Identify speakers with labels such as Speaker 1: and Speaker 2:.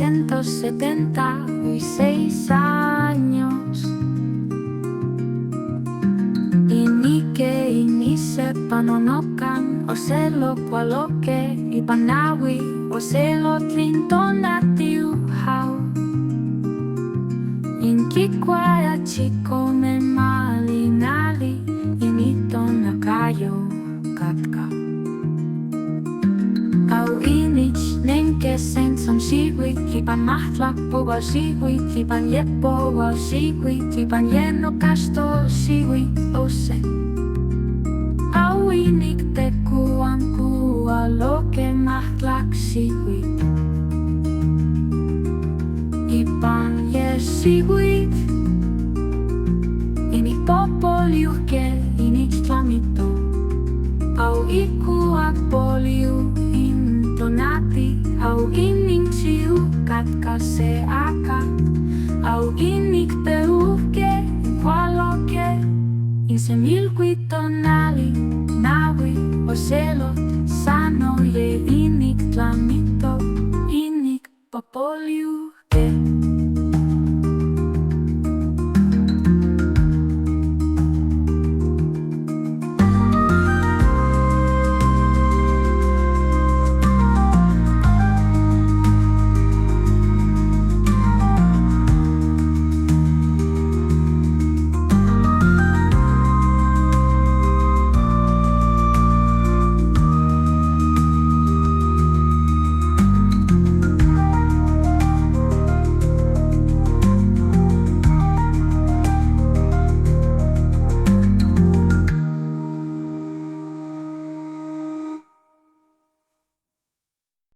Speaker 1: 276 años. Inique, inin, cepan, onoca, oceloqualloque, ipan, nahui, ocelotl, tonatiuh, quiquaya, chicome, malinali, ocatca. Inique, nenke, senson, sihui, ipan, mahtlak, powal, sihui, ipan, powal, sihui, ipan, ocasto, sihui, ose. Inique, ocelloqualloque, mahtlak, sihui, ipan, sihui, inique, popoliuhke, inique, tlamito. Ikuakpoliuh, tonatiuh, ocatca, seaka. Inique, peuhke, qualloque, semilquitonali, nahui, ocelot, sanoye, inique, tlamito, inique, popoliuh.